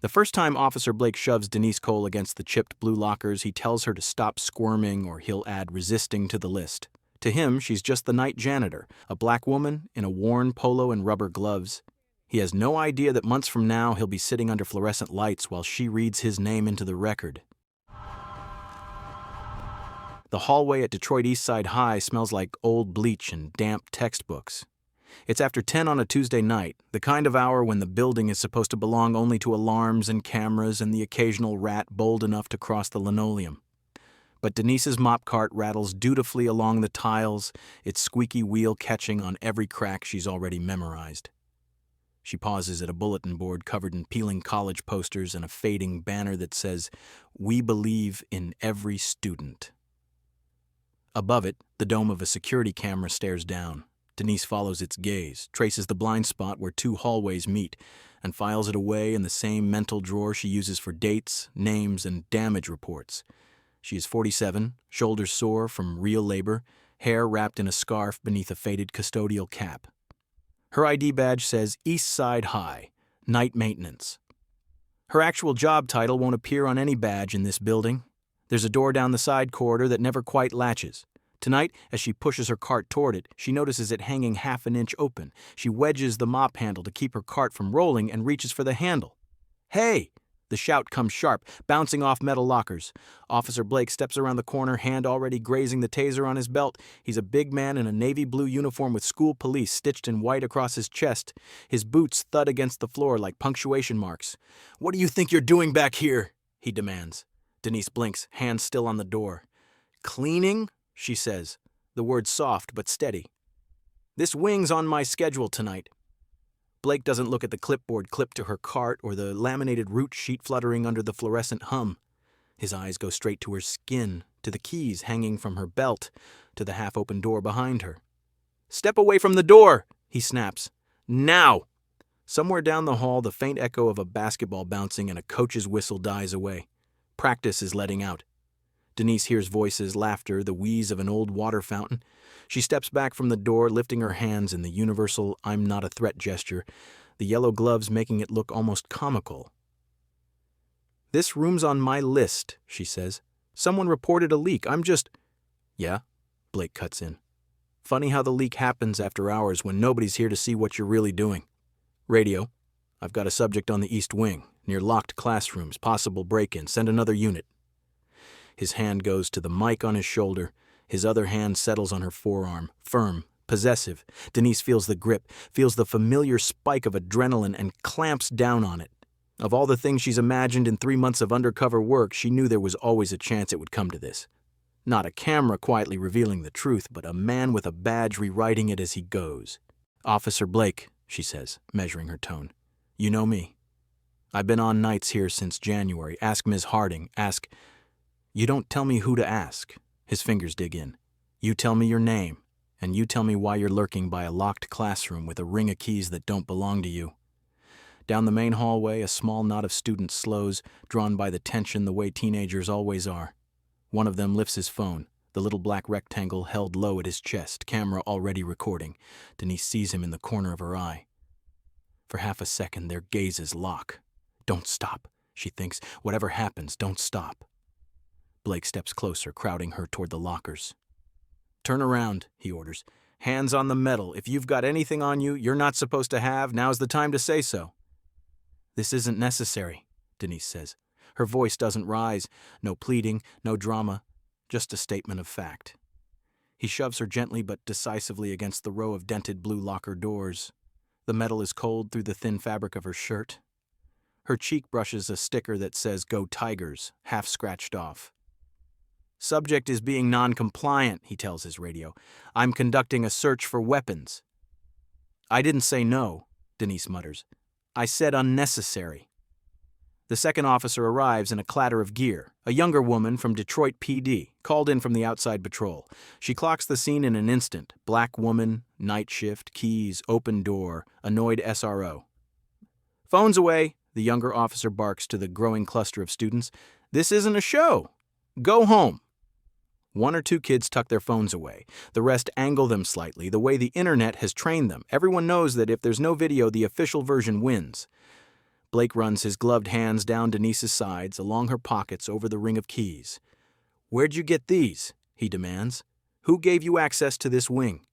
The first time Officer Blake shoves Denise Cole against the chipped blue lockers, he tells her to stop squirming or he'll add resisting to the list. To him, she's just the night janitor, a black woman in a worn polo and rubber gloves. He has no idea that months from now he'll be sitting under fluorescent lights while she reads his name into the record. The hallway at Detroit East Side High smells like old bleach and damp textbooks. It's after 10 on a Tuesday night, the kind of hour when the building is supposed to belong only to alarms and cameras and the occasional rat bold enough to cross the linoleum. But Denise's mop cart rattles dutifully along the tiles, its squeaky wheel catching on every crack she's already memorized. She pauses at a bulletin board covered in peeling college posters and a fading banner that says, "We believe in every student." Above it, the dome of a security camera stares down. Denise follows its gaze, traces the blind spot where two hallways meet, and files it away in the same mental drawer she uses for dates, names, and damage reports. She is 47, shoulders sore from real labor, hair wrapped in a scarf beneath a faded custodial cap. Her ID badge says East Side High, Night Maintenance. Her actual job title won't appear on any badge in this building. There's a door down the side corridor that never quite latches. Tonight, as she pushes her cart toward it, she notices it hanging half an inch open. She wedges the mop handle to keep her cart from rolling and reaches for the handle. "Hey!" The shout comes sharp, bouncing off metal lockers. Officer Blake steps around the corner, hand already grazing the taser on his belt. He's a big man in a navy blue uniform with school police stitched in white across his chest. His boots thud against the floor like punctuation marks. "What do you think you're doing back here?" he demands. Denise blinks, hand still on the door. "Cleaning?" she says, the word soft but steady. "This wing's on my schedule tonight." Blake doesn't look at the clipboard clipped to her cart or the laminated route sheet fluttering under the fluorescent hum. His eyes go straight to her skin, to the keys hanging from her belt, to the half-open door behind her. "Step away from the door!" he snaps. "Now!" Somewhere down the hall, the faint echo of a basketball bouncing and a coach's whistle dies away. Practice is letting out. Denise hears voices, laughter, the wheeze of an old water fountain. She steps back from the door, lifting her hands in the universal "I'm not a threat" gesture, the yellow gloves making it look almost comical. "This room's on my list," she says. "Someone reported a leak. I'm just—" "Yeah?" Blake cuts in. "Funny how the leak happens after hours when nobody's here to see what you're really doing. Radio. I've got a subject on the East Wing, near locked classrooms, possible break-in. Send another unit." His hand goes to the mic on his shoulder. His other hand settles on her forearm, firm, possessive. Denise feels the grip, feels the familiar spike of adrenaline, and clamps down on it. Of all the things she's imagined in 3 months of undercover work, she knew there was always a chance it would come to this. Not a camera quietly revealing the truth, but a man with a badge rewriting it as he goes. "Officer Blake," she says, measuring her tone. "You know me. I've been on nights here since January. Ask Ms. Harding. Ask—" "You don't tell me who to ask." His fingers dig in. "You tell me your name, and you tell me why you're lurking by a locked classroom with a ring of keys that don't belong to you." Down the main hallway, a small knot of students slows, drawn by the tension the way teenagers always are. One of them lifts his phone, the little black rectangle held low at his chest, camera already recording. Denise sees him in the corner of her eye. For half a second, their gazes lock. "Don't stop," she thinks. "Whatever happens, don't stop." Blake steps closer, crowding her toward the lockers. "Turn around," he orders. "Hands on the metal. If you've got anything on you you're not supposed to have, now's the time to say so." "This isn't necessary," Denise says. Her voice doesn't rise. No pleading, no drama, just a statement of fact. He shoves her gently but decisively against the row of dented blue locker doors. The metal is cold through the thin fabric of her shirt. Her cheek brushes a sticker that says "Go Tigers," half scratched off. "Subject is being non-compliant," he tells his radio. "I'm conducting a search for weapons." "I didn't say no," Denise mutters. "I said unnecessary." The second officer arrives in a clatter of gear, a younger woman from Detroit PD, called in from the outside patrol. She clocks the scene in an instant. Black woman, night shift, keys, open door, annoyed SRO. "Phones away," the younger officer barks to the growing cluster of students. "This isn't a show. Go home." One or two kids tuck their phones away. The rest angle them slightly, the way the internet has trained them. Everyone knows that if there's no video, the official version wins. Blake runs his gloved hands down Denise's sides, along her pockets, over the ring of keys. "Where'd you get these?" he demands. "Who gave you access to this wing?"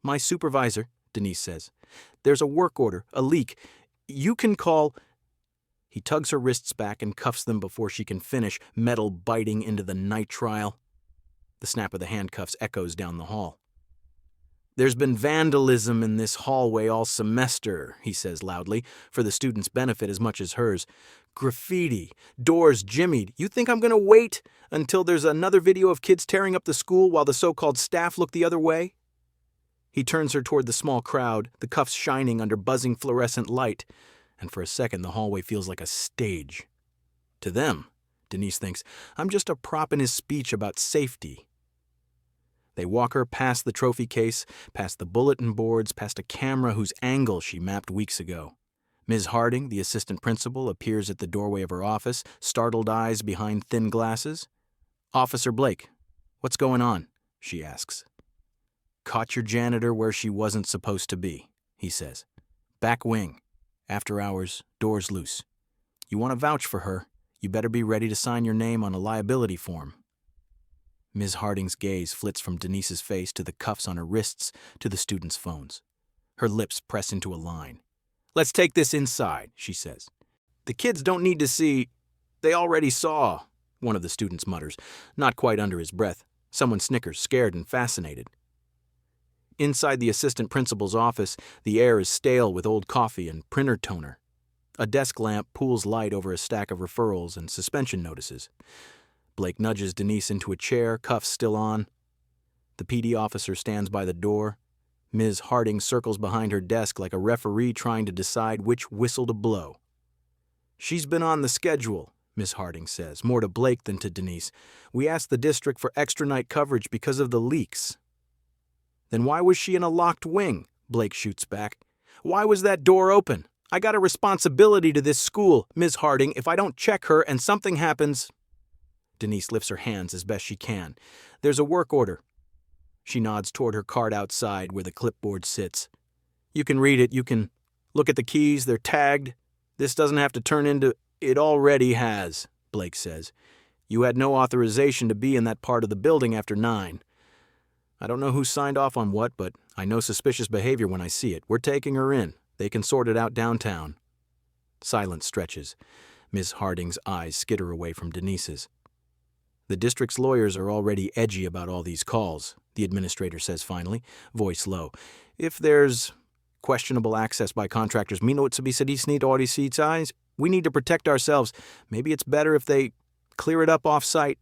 "My supervisor," Denise says. "There's a work order, a leak. You can call—" He tugs her wrists back and cuffs them before she can finish, metal biting into the nitrile. The snap of the handcuffs echoes down the hall. "There's been vandalism in this hallway all semester," he says loudly, for the students' benefit as much as hers. "Graffiti, doors jimmied. You think I'm going to wait until there's another video of kids tearing up the school while the so-called staff look the other way?" He turns her toward the small crowd, the cuffs shining under buzzing fluorescent light, and for a second the hallway feels like a stage. To them, Denise thinks, I'm just a prop in his speech about safety. They walk her past the trophy case, past the bulletin boards, past a camera whose angle she mapped weeks ago. Ms. Harding, the assistant principal, appears at the doorway of her office, startled eyes behind thin glasses. "Officer Blake, what's going on?" she asks. "Caught your janitor where she wasn't supposed to be," he says. "Back wing. After hours, doors loose. You want to vouch for her, you better be ready to sign your name on a liability form." Ms. Harding's gaze flits from Denise's face to the cuffs on her wrists to the students' phones. Her lips press into a line. "Let's take this inside," she says. "The kids don't need to see—" "They already saw," one of the students mutters, not quite under his breath. Someone snickers, scared and fascinated. Inside the assistant principal's office, the air is stale with old coffee and printer toner. A desk lamp pools light over a stack of referrals and suspension notices. Blake nudges Denise into a chair, cuffs still on. The PD officer stands by the door. Ms. Harding circles behind her desk like a referee trying to decide which whistle to blow. "She's been on the schedule," Ms. Harding says, more to Blake than to Denise. "We asked the district for extra night coverage because of the leaks." "Then why was she in a locked wing?" Blake shoots back. "Why was that door open? I got a responsibility to this school, Ms. Harding. If I don't check her and something happens—" Denise lifts her hands as best she can. "There's a work order." She nods toward her cart outside where the clipboard sits. "You can read it. You can look at the keys. They're tagged. This doesn't have to turn into—" "It already has," Blake says. "You had no authorization to be in that part of the building after 9. I don't know who signed off on what, but I know suspicious behavior when I see it. We're taking her in. They can sort it out downtown." Silence stretches. Ms. Harding's eyes skitter away from Denise's. "The district's lawyers are already edgy about all these calls," the administrator says finally, voice low. "If there's questionable access by contractors, we need to protect ourselves. Maybe it's better if they clear it up off-site."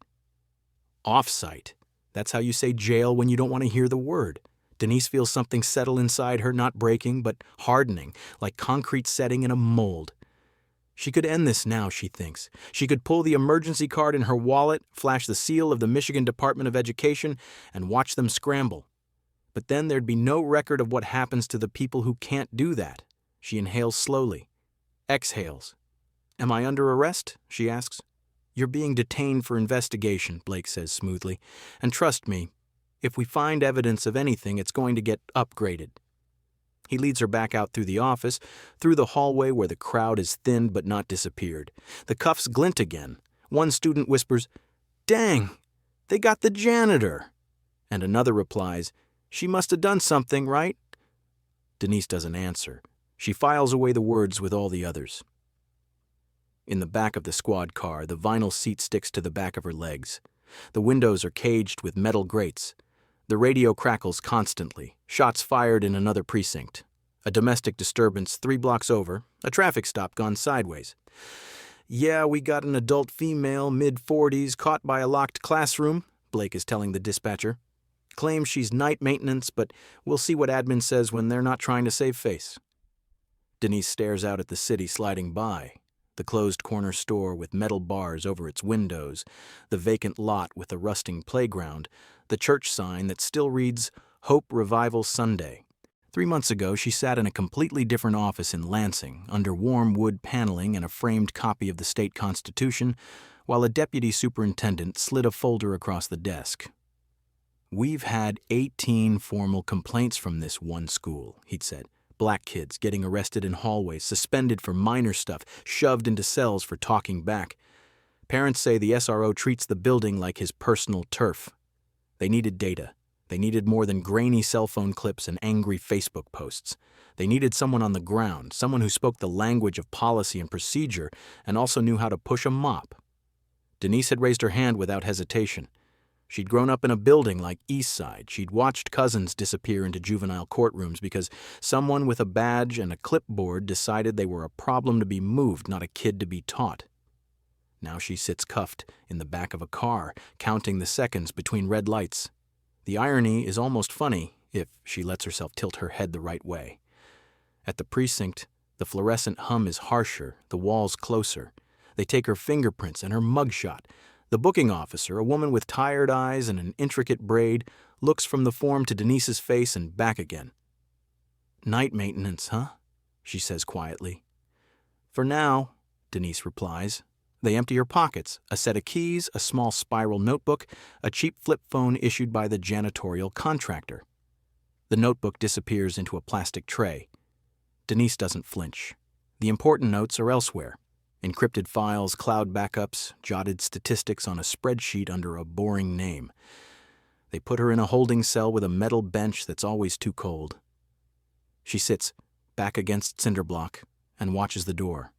Off-site? That's how you say jail when you don't want to hear the word. Denise feels something settle inside her, not breaking, but hardening, like concrete setting in a mold. She could end this now, she thinks. She could pull the emergency card in her wallet, flash the seal of the Michigan Department of Education, and watch them scramble. But then there'd be no record of what happens to the people who can't do that. She inhales slowly. Exhales. "Am I under arrest?" she asks. "You're being detained for investigation," Blake says smoothly. "And trust me, if we find evidence of anything, it's going to get upgraded." He leads her back out through the office, through the hallway where the crowd has thinned but not disappeared. The cuffs glint again. One student whispers, "Dang, they got the janitor." And another replies, "She must have done something, right?" Denise doesn't answer. She files away the words with all the others. In the back of the squad car, the vinyl seat sticks to the back of her legs. The windows are caged with metal grates. The radio crackles constantly, shots fired in another precinct. A domestic disturbance 3 blocks over, a traffic stop gone sideways. "Yeah, we got an adult female, mid-40s, caught by a locked classroom," Blake is telling the dispatcher. "Claims she's night maintenance, but we'll see what admin says when they're not trying to save face." Denise stares out at the city sliding by. The closed corner store with metal bars over its windows, the vacant lot with the rusting playground, the church sign that still reads, "Hope Revival Sunday." 3 months ago, she sat in a completely different office in Lansing, under warm wood paneling and a framed copy of the state constitution, while a deputy superintendent slid a folder across the desk. "We've had 18 formal complaints from this one school," he'd said, black kids getting arrested in hallways, suspended for minor stuff, shoved into cells for talking back. Parents say the SRO treats the building like his personal turf. They needed data. They needed more than grainy cell phone clips and angry Facebook posts. They needed someone on the ground, someone who spoke the language of policy and procedure and also knew how to push a mop. Denise had raised her hand without hesitation. She'd grown up in a building like Eastside. She'd watched cousins disappear into juvenile courtrooms because someone with a badge and a clipboard decided they were a problem to be moved, not a kid to be taught. Now she sits cuffed in the back of a car, counting the seconds between red lights. The irony is almost funny if she lets herself tilt her head the right way. At the precinct, the fluorescent hum is harsher, the walls closer. They take her fingerprints and her mugshot. The booking officer, a woman with tired eyes and an intricate braid, looks from the form to Denise's face and back again. "Night maintenance, huh?" she says quietly. "For now," Denise replies. They empty her pockets, a set of keys, a small spiral notebook, a cheap flip phone issued by the janitorial contractor. The notebook disappears into a plastic tray. Denise doesn't flinch. The important notes are elsewhere. Encrypted files, cloud backups, jotted statistics on a spreadsheet under a boring name. They put her in a holding cell with a metal bench that's always too cold. She sits, back against cinder block, and watches the door.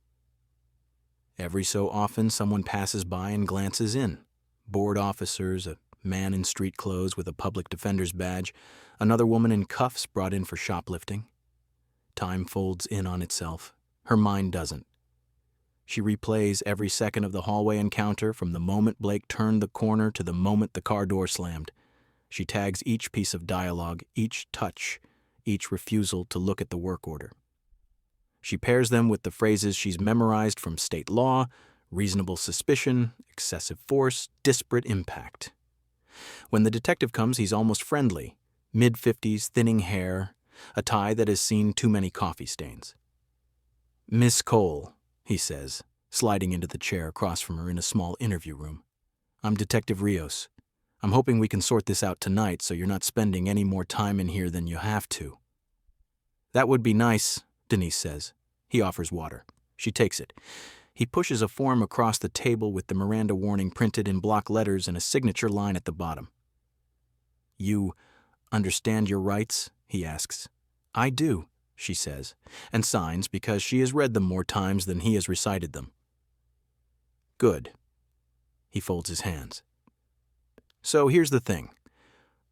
Every so often, someone passes by and glances in. Board officers, a man in street clothes with a public defender's badge, another woman in cuffs brought in for shoplifting. Time folds in on itself. Her mind doesn't. She replays every second of the hallway encounter from the moment Blake turned the corner to the moment the car door slammed. She tags each piece of dialogue, each touch, each refusal to look at the work order. She pairs them with the phrases she's memorized from state law: reasonable suspicion, excessive force, disparate impact. When the detective comes, he's almost friendly. Mid-50s, thinning hair, a tie that has seen too many coffee stains. "Miss Cole," he says, sliding into the chair across from her in a small interview room. "I'm Detective Rios. I'm hoping we can sort this out tonight so you're not spending any more time in here than you have to." "That would be nice," Denise says. He offers water. She takes it. He pushes a form across the table with the Miranda warning printed in block letters and a signature line at the bottom. "You understand your rights?" he asks. "I do," she says, and signs because she has read them more times than he has recited them. "Good." He folds his hands. "So here's the thing.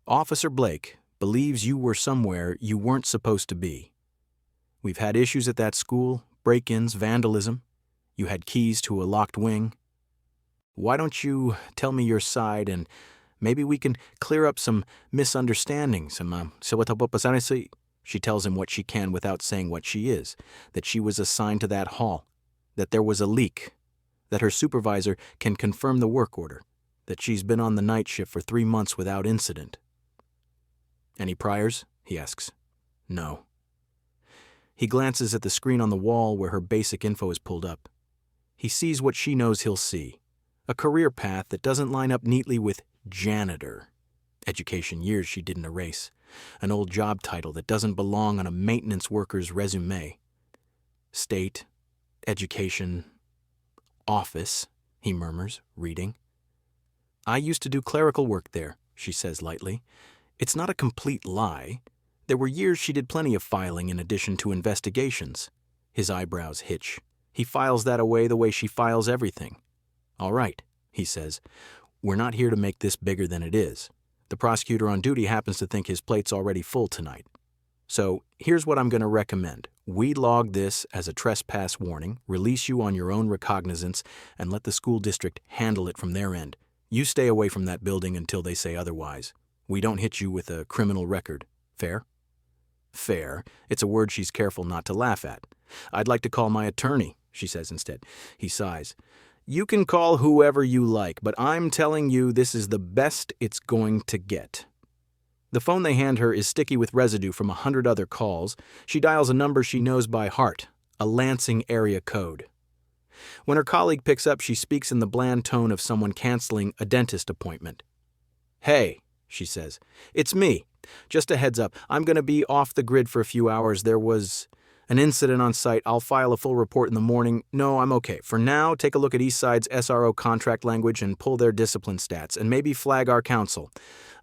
Officer Blake believes you were somewhere you weren't supposed to be. We've had issues at that school, break-ins, vandalism. You had keys to a locked wing. Why don't you tell me your side and maybe we can clear up some misunderstandings?" She tells him what she can without saying what she is, that she was assigned to that hall, that there was a leak, that her supervisor can confirm the work order, that she's been on the night shift for 3 months without incident. "Any priors?" he asks. "No." He glances at the screen on the wall where her basic info is pulled up. He sees what she knows he'll see, a career path that doesn't line up neatly with janitor. Education years she didn't erase. An old job title that doesn't belong on a maintenance worker's resume. State, education, office, he murmurs, reading. "I used to do clerical work there," she says lightly. It's not a complete lie. There were years she did plenty of filing in addition to investigations. His eyebrows hitch. He files that away the way she files everything. "All right," he says. "We're not here to make this bigger than it is. The prosecutor on duty happens to think his plate's already full tonight. So here's what I'm going to recommend. We log this as a trespass warning, release you on your own recognizance, and let the school district handle it from their end. You stay away from that building until they say otherwise. We don't hit you with a criminal record. Fair?" Fair. It's a word she's careful not to laugh at. "I'd like to call my attorney," she says instead. He sighs. "You can call whoever you like, but I'm telling you this is the best it's going to get." The phone they hand her is sticky with residue from 100 other calls. She dials a number she knows by heart, a Lansing area code. When her colleague picks up, she speaks in the bland tone of someone canceling a dentist appointment. "Hey," she says. "It's me. Just a heads up, I'm going to be off the grid for a few hours. There was an incident on site. I'll file a full report in the morning. No, I'm okay. For now, take a look at Eastside's SRO contract language and pull their discipline stats, and maybe flag our counsel.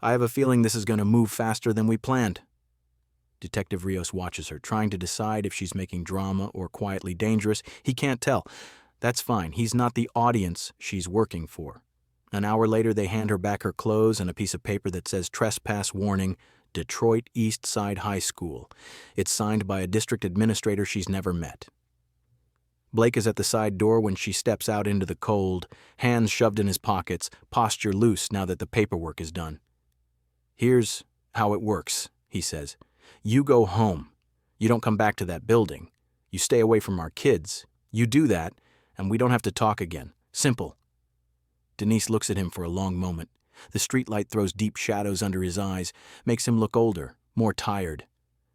I have a feeling this is going to move faster than we planned." Detective Rios watches her, trying to decide if she's making drama or quietly dangerous. He can't tell. That's fine. He's not the audience she's working for. An hour later, they hand her back her clothes and a piece of paper that says Trespass Warning, Detroit East Side High School. It's signed by a district administrator she's never met. Blake is at the side door when she steps out into the cold, hands shoved in his pockets, posture loose now that the paperwork is done. "Here's how it works," he says. "You go home. You don't come back to that building. You stay away from our kids. You do that, and we don't have to talk again. Simple." Denise looks at him for a long moment. The streetlight throws deep shadows under his eyes, makes him look older, more tired.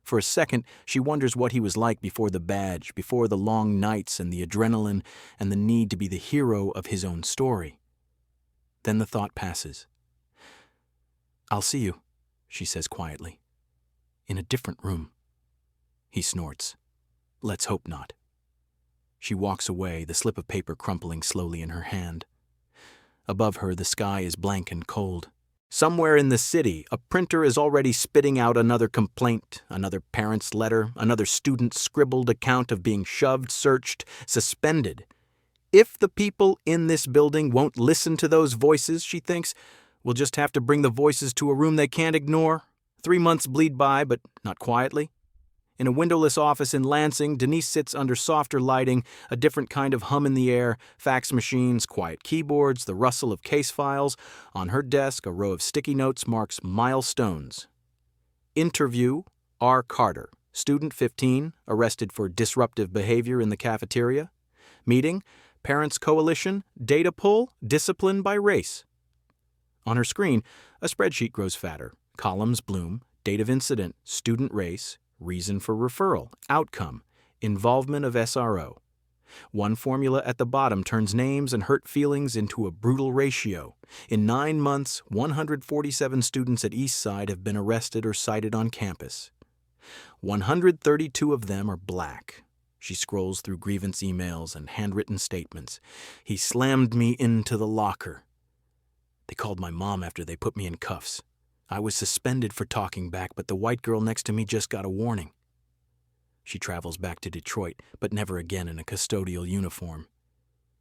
For a second, she wonders what he was like before the badge, before the long nights and the adrenaline and the need to be the hero of his own story. Then the thought passes. "I'll see you," she says quietly. "In a different room." He snorts. "Let's hope not." She walks away, the slip of paper crumpling slowly in her hand. Above her, the sky is blank and cold. Somewhere in the city, a printer is already spitting out another complaint, another parent's letter, another student's scribbled account of being shoved, searched, suspended. If the people in this building won't listen to those voices, she thinks, we'll just have to bring the voices to a room they can't ignore. 3 months bleed by, but not quietly. In a windowless office in Lansing, Denise sits under softer lighting, a different kind of hum in the air, fax machines, quiet keyboards, the rustle of case files. On her desk, a row of sticky notes marks milestones. Interview, R. Carter, student 15, arrested for disruptive behavior in the cafeteria. Meeting, Parents Coalition, data pull, discipline by race. On her screen, a spreadsheet grows fatter. Columns bloom, date of incident, student race, reason for referral, outcome, involvement of SRO. One formula at the bottom turns names and hurt feelings into a brutal ratio. In 9 months, 147 students at Eastside have been arrested or cited on campus. 132 of them are black. She scrolls through grievance emails and handwritten statements. "He slammed me into the locker. They called my mom after they put me in cuffs. I was suspended for talking back, but the white girl next to me just got a warning." She travels back to Detroit, but never again in a custodial uniform.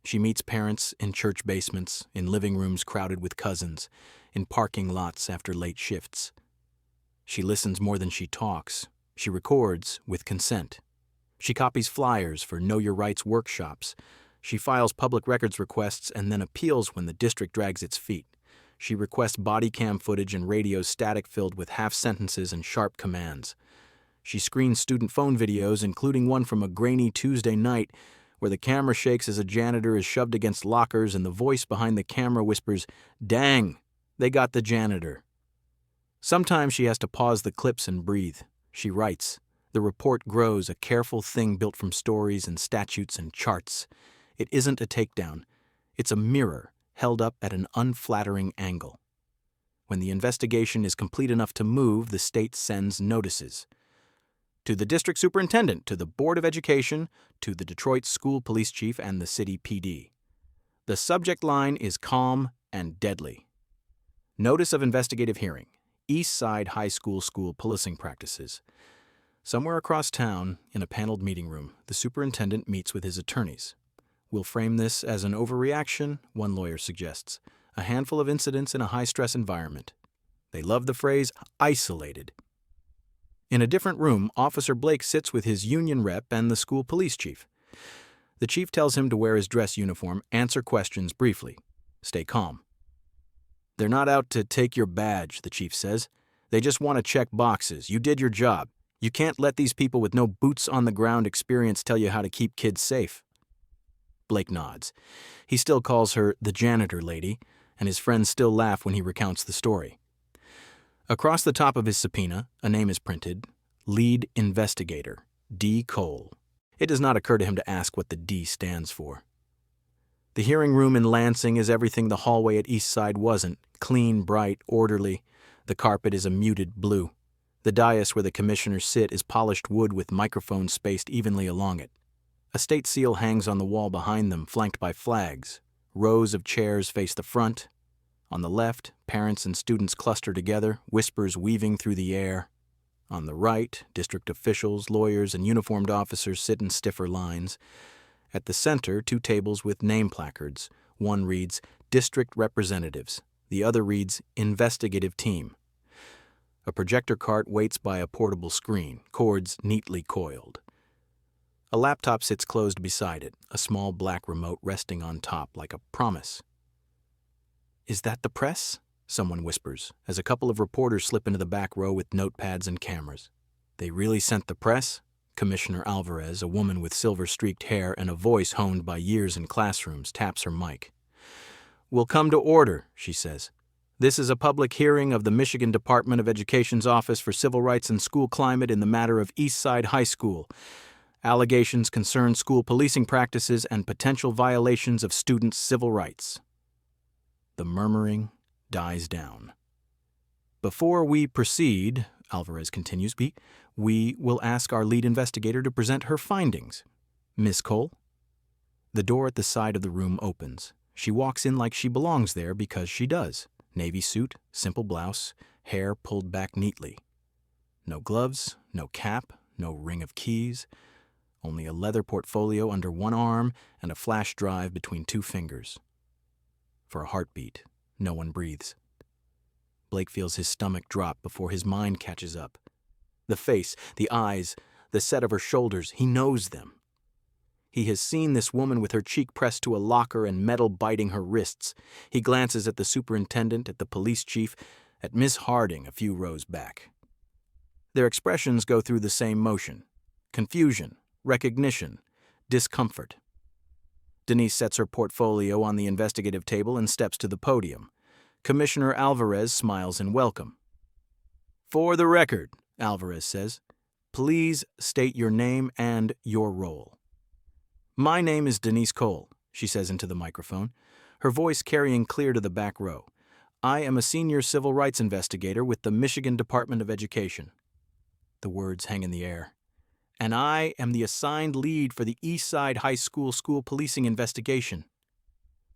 She meets parents in church basements, in living rooms crowded with cousins, in parking lots after late shifts. She listens more than she talks. She records with consent. She copies flyers for Know Your Rights workshops. She files public records requests and then appeals when the district drags its feet. She requests body cam footage and radios static-filled with half-sentences and sharp commands. She screens student phone videos, including one from a grainy Tuesday night where the camera shakes as a janitor is shoved against lockers and the voice behind the camera whispers, "Dang, they got the janitor." Sometimes she has to pause the clips and breathe. She writes. The report grows, a careful thing built from stories and statutes and charts. It isn't a takedown. It's a mirror held up at an unflattering angle. When the investigation is complete enough to move, the state sends notices. To the district superintendent, to the Board of Education, to the Detroit School Police Chief and the city PD. The subject line is calm and deadly. Notice of investigative hearing. East Side High School policing practices. Somewhere across town, in a paneled meeting room, the superintendent meets with his attorneys. "We'll frame this as an overreaction," one lawyer suggests. "A handful of incidents in a high-stress environment." They love the phrase, isolated. In a different room, Officer Blake sits with his union rep and the school police chief. The chief tells him to wear his dress uniform, answer questions briefly. Stay calm. "They're not out to take your badge," the chief says. "They just want to check boxes. You did your job. You can't let these people with no boots-on-the-ground experience tell you how to keep kids safe." Blake nods. He still calls her the janitor lady, and his friends still laugh when he recounts the story. Across the top of his subpoena, a name is printed, Lead Investigator, D. Cole. It does not occur to him to ask what the D stands for. The hearing room in Lansing is everything the hallway at Eastside wasn't, clean, bright, orderly. The carpet is a muted blue. The dais where the commissioners sit is polished wood with microphones spaced evenly along it. A state seal hangs on the wall behind them, flanked by flags. Rows of chairs face the front. On the left, parents and students cluster together, whispers weaving through the air. On the right, district officials, lawyers, and uniformed officers sit in stiffer lines. At the center, 2 tables with name placards. One reads, District Representatives. The other reads, Investigative Team. A projector cart waits by a portable screen, cords neatly coiled. A laptop sits closed beside it, a small black remote resting on top like a promise. "Is that the press?" someone whispers, as a couple of reporters slip into the back row with notepads and cameras. "They really sent the press?" Commissioner Alvarez, a woman with silver-streaked hair and a voice honed by years in classrooms, taps her mic. "We'll come to order," she says. "This is a public hearing of the Michigan Department of Education's Office for Civil Rights and School Climate in the matter of Eastside High School. Allegations concern school policing practices and potential violations of students' civil rights." The murmuring dies down. "Before we proceed," Alvarez continues, we will ask our lead investigator to present her findings. Miss Cole?" The door at the side of the room opens. She walks in like she belongs there because she does. Navy suit, simple blouse, hair pulled back neatly. No gloves, no cap, no ring of keys. Only a leather portfolio under one arm and a flash drive between 2 fingers. For a heartbeat, no one breathes. Blake feels his stomach drop before his mind catches up. The face, the eyes, the set of her shoulders, he knows them. He has seen this woman with her cheek pressed to a locker and metal biting her wrists. He glances at the superintendent, at the police chief, at Miss Harding a few rows back. Their expressions go through the same motion: confusion, recognition, discomfort. Denise sets her portfolio on the investigative table and steps to the podium. Commissioner Alvarez smiles in welcome. "For the record," Alvarez says, "please state your name and your role." "My name is Denise Cole," she says into the microphone, her voice carrying clear to the back row. "I am a senior civil rights investigator with the Michigan Department of Education." The words hang in the air. "And I am the assigned lead for the Eastside High School school policing investigation."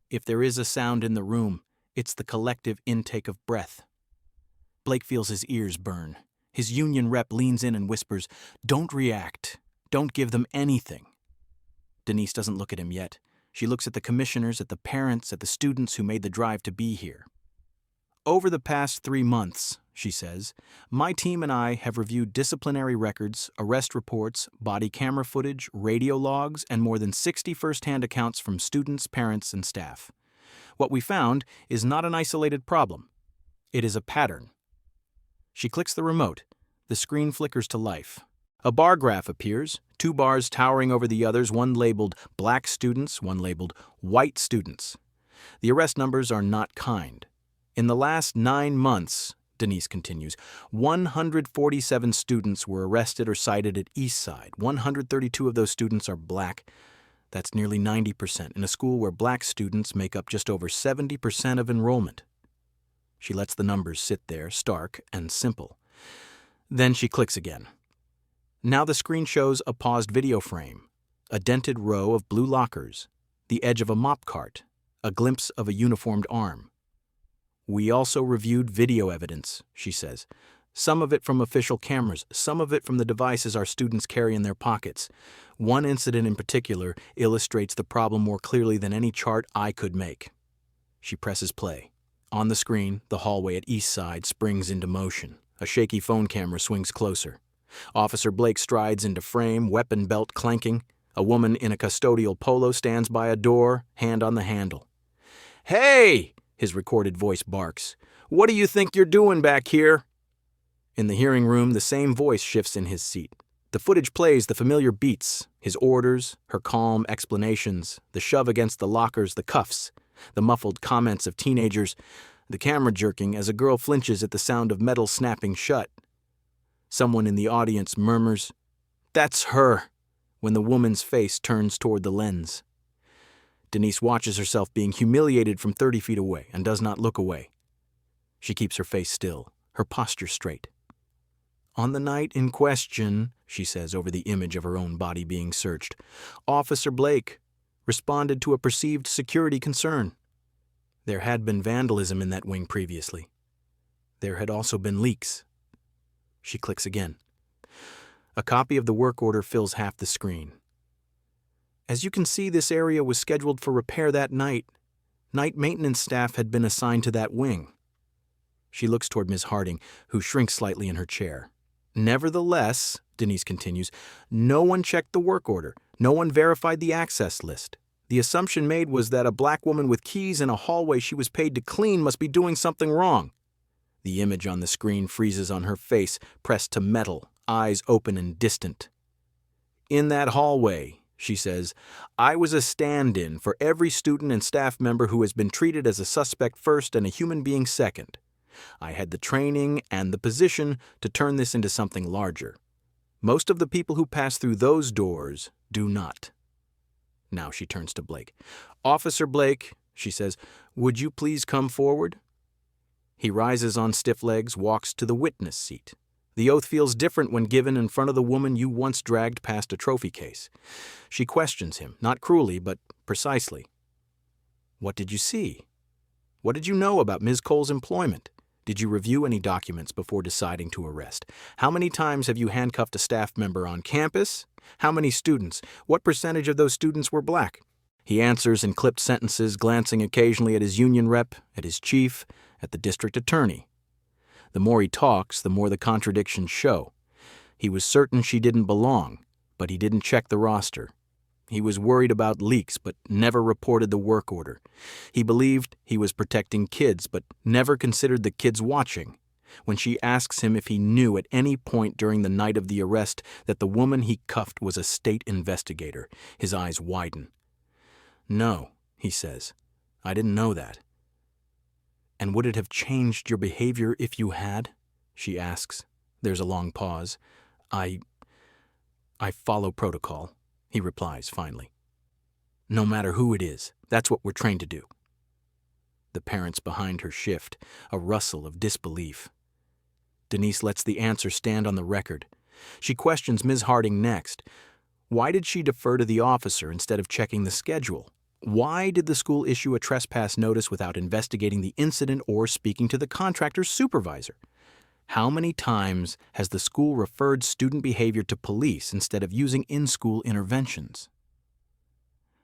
If there is a sound in the room, it's the collective intake of breath. Blake feels his ears burn. His union rep leans in and whispers, "Don't react. Don't give them anything." Denise doesn't look at him yet. She looks at the commissioners, at the parents, at the students who made the drive to be here. "Over the past 3 months," she says, "my team and I have reviewed disciplinary records, arrest reports, body camera footage, radio logs, and more than 60 first-hand accounts from students, parents, and staff. What we found is not an isolated problem. It is a pattern." She clicks the remote. The screen flickers to life. A bar graph appears, 2 bars towering over the others, one labeled black students, one labeled white students. The arrest numbers are not kind. In the last 9 months, Denise continues, 147 students were arrested or cited at Eastside. 132 of those students are black. That's nearly 90% in a school where black students make up just over 70% of enrollment. She lets the numbers sit there, stark and simple. Then she clicks again. Now the screen shows a paused video frame, a dented row of blue lockers, the edge of a mop cart, a glimpse of a uniformed arm. "We also reviewed video evidence," she says. "Some of it from official cameras, some of it from the devices our students carry in their pockets. One incident in particular illustrates the problem more clearly than any chart I could make." She presses play. On the screen, the hallway at Eastside springs into motion. A shaky phone camera swings closer. Officer Blake strides into frame, weapon belt clanking. A woman in a custodial polo stands by a door, hand on the handle. "Hey!" his recorded voice barks. "What do you think you're doing back here?" In the hearing room, the same voice shifts in his seat. The footage plays the familiar beats, his orders, her calm explanations, the shove against the lockers, the cuffs, the muffled comments of teenagers, the camera jerking as a girl flinches at the sound of metal snapping shut. Someone in the audience murmurs, "That's her," when the woman's face turns toward the lens. Denise watches herself being humiliated from 30 feet away and does not look away. She keeps her face still, her posture straight. "On the night in question," she says over the image of her own body being searched, "Officer Blake responded to a perceived security concern. There had been vandalism in that wing previously. There had also been leaks." She clicks again. A copy of the work order fills half the screen. "As you can see, this area was scheduled for repair that night. Night maintenance staff had been assigned to that wing." She looks toward Ms. Harding, who shrinks slightly in her chair. "Nevertheless," Denise continues, "no one checked the work order. No one verified the access list. The assumption made was that a black woman with keys in a hallway she was paid to clean must be doing something wrong." The image on the screen freezes on her face, pressed to metal, eyes open and distant. "In that hallway," she says, "I was a stand-in for every student and staff member who has been treated as a suspect first and a human being second. I had the training and the position to turn this into something larger. Most of the people who pass through those doors do not." Now she turns to Blake. "Officer Blake," she says, "would you please come forward?" He rises on stiff legs, walks to the witness seat. The oath feels different when given in front of the woman you once dragged past a trophy case. She questions him, not cruelly, but precisely. "What did you see? What did you know about Ms. Cole's employment? Did you review any documents before deciding to arrest? How many times have you handcuffed a staff member on campus? How many students? What percentage of those students were black?" He answers in clipped sentences, glancing occasionally at his union rep, at his chief, at the district attorney. The more he talks, the more the contradictions show. He was certain she didn't belong, but he didn't check the roster. He was worried about leaks, but never reported the work order. He believed he was protecting kids, but never considered the kids watching. When she asks him if he knew at any point during the night of the arrest that the woman he cuffed was a state investigator, his eyes widen. "No," he says, "I didn't know that." "And would it have changed your behavior if you had?" she asks. There's a long pause. I follow protocol," he replies finally. "No matter who it is, that's what we're trained to do." The parents behind her shift, a rustle of disbelief. Denise lets the answer stand on the record. She questions Ms. Harding next. Why did she defer to the officer instead of checking the schedule? Why did the school issue a trespass notice without investigating the incident or speaking to the contractor's supervisor? How many times has the school referred student behavior to police instead of using in-school interventions?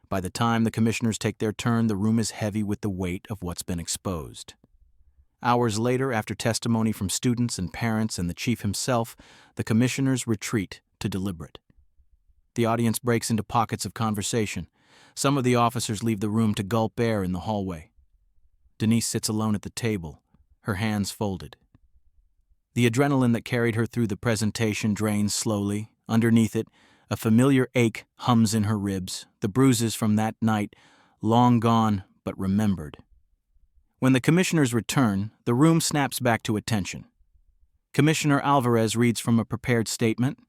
By the time the commissioners take their turn, the room is heavy with the weight of what's been exposed. Hours later, after testimony from students and parents and the chief himself, the commissioners retreat to deliberate. The audience breaks into pockets of conversation. Some of the officers leave the room to gulp air in the hallway. Denise sits alone at the table, her hands folded. The adrenaline that carried her through the presentation drains slowly. Underneath it, a familiar ache hums in her ribs, the bruises from that night, long gone but remembered. When the commissioners return, the room snaps back to attention. Commissioner Alvarez reads from a prepared statement.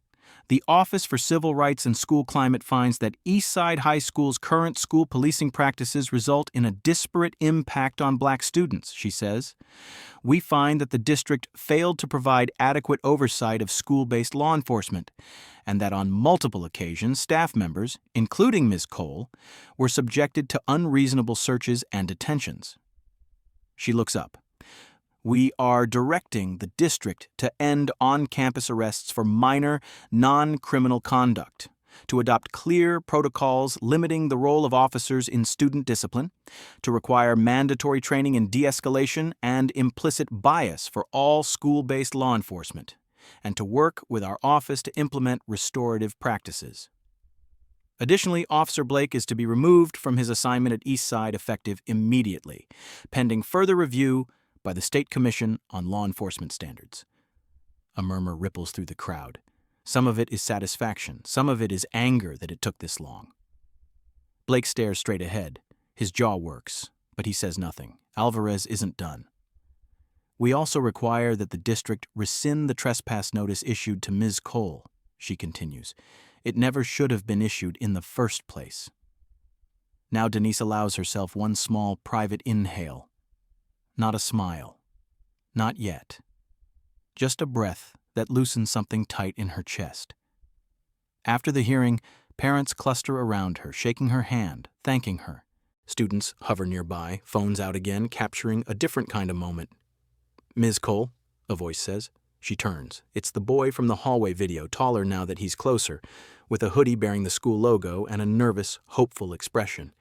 The Office for Civil Rights and School Climate finds that Eastside High School's current school policing practices result in a disparate impact on black students, she says. We find that the district failed to provide adequate oversight of school-based law enforcement, and that on multiple occasions staff members, including Ms. Cole, were subjected to unreasonable searches and detentions. She looks up. We are directing the district to end on-campus arrests for minor, non-criminal conduct, to adopt clear protocols limiting the role of officers in student discipline, to require mandatory training in de-escalation and implicit bias for all school-based law enforcement, and to work with our office to implement restorative practices. Additionally, Officer Blake is to be removed from his assignment at Eastside effective immediately, pending further review by the State Commission on Law Enforcement Standards. A murmur ripples through the crowd. Some of it is satisfaction, some of it is anger that it took this long. Blake stares straight ahead. His jaw works, but he says nothing. Alvarez isn't done. We also require that the district rescind the trespass notice issued to Ms. Cole, she continues. It never should have been issued in the first place. Now Denise allows herself one small private inhale. Not a smile. Not yet. just a breath that loosened something tight in her chest. After the hearing, parents cluster around her, shaking her hand, thanking her. Students hover nearby, phones out again, capturing a different kind of moment. "Ms. Cole," a voice says. She turns. It's the boy from the hallway video, taller now that he's closer, with a hoodie bearing the school logo and a nervous, hopeful expression.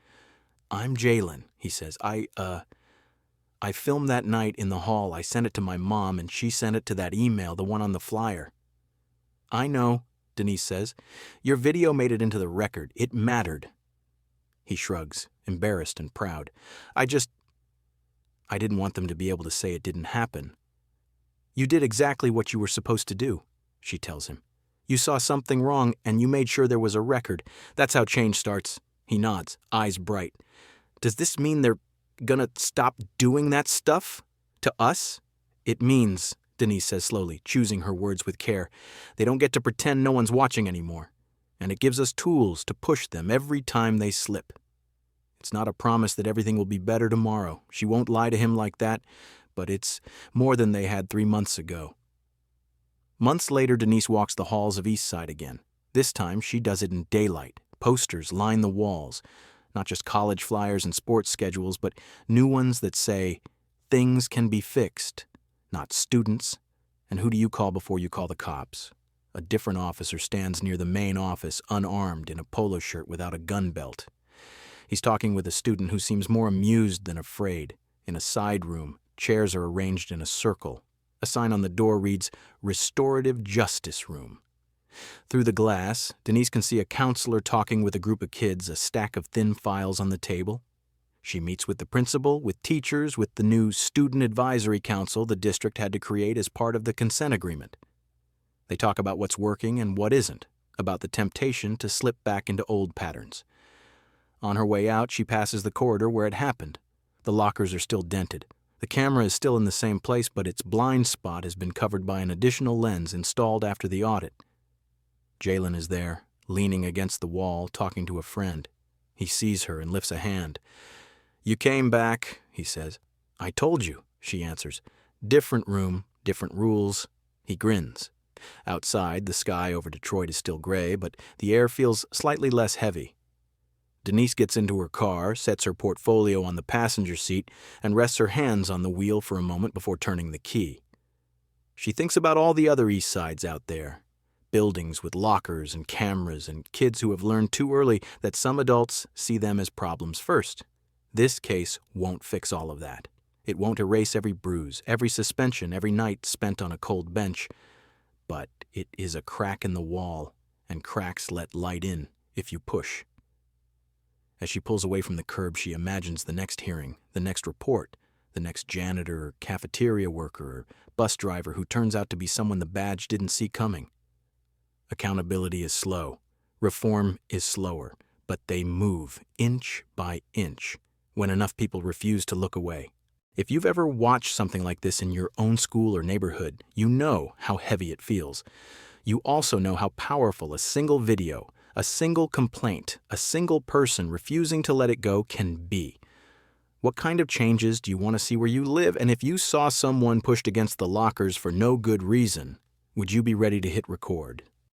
"I'm Jalen," he says. I filmed that night in the hall. I sent it to my mom, and she sent it to that email, the one on the flyer." "I know," Denise says. "Your video made it into the record. It mattered." He shrugs, embarrassed and proud. I didn't want them to be able to say it didn't happen." "You did exactly what you were supposed to do," she tells him. "You saw something wrong, and you made sure there was a record. That's how change starts." He nods, eyes bright. "Does this mean they're gonna stop doing that stuff? To us?" "It means," Denise says slowly, choosing her words with care, "they don't get to pretend no one's watching anymore. And it gives us tools to push them every time they slip. It's not a promise that everything will be better tomorrow. She won't lie to him like that, but it's more than they had 3 months ago." Months later, Denise walks the halls of Eastside again. This time, she does it in daylight. Posters line the walls. Not just college flyers and sports schedules, but new ones that say, "Things can be fixed," not "students." And who do you call before you call the cops? A different officer stands near the main office, unarmed, in a polo shirt without a gun belt. He's talking with a student who seems more amused than afraid. In a side room, chairs are arranged in a circle. A sign on the door reads, "Restorative Justice Room." Through the glass, Denise can see a counselor talking with a group of kids, a stack of thin files on the table. She meets with the principal, with teachers, with the new Student Advisory Council the district had to create as part of the consent agreement. They talk about what's working and what isn't, about the temptation to slip back into old patterns. On her way out, she passes the corridor where it happened. The lockers are still dented. The camera is still in the same place, but its blind spot has been covered by an additional lens installed after the audit. Jalen is there, leaning against the wall, talking to a friend. He sees her and lifts a hand. "You came back," he says. "I told you," she answers. "Different room, different rules." He grins. Outside, the sky over Detroit is still gray, but the air feels slightly less heavy. Denise gets into her car, sets her portfolio on the passenger seat, and rests her hands on the wheel for a moment before turning the key. She thinks about all the other East Sides out there. Buildings with lockers and cameras and kids who have learned too early that some adults see them as problems first. This case won't fix all of that. It won't erase every bruise, every suspension, every night spent on a cold bench. But it is a crack in the wall, and cracks let light in if you push. As she pulls away from the curb, she imagines the next hearing, the next report, the next janitor or cafeteria worker or bus driver who turns out to be someone the badge didn't see coming. Accountability is slow. Reform is slower, but they move inch by inch when enough people refuse to look away. If you've ever watched something like this in your own school or neighborhood, you know how heavy it feels. You also know how powerful a single video, a single complaint, a single person refusing to let it go can be. What kind of changes do you want to see where you live? And if you saw someone pushed against the lockers for no good reason, would you be ready to hit record?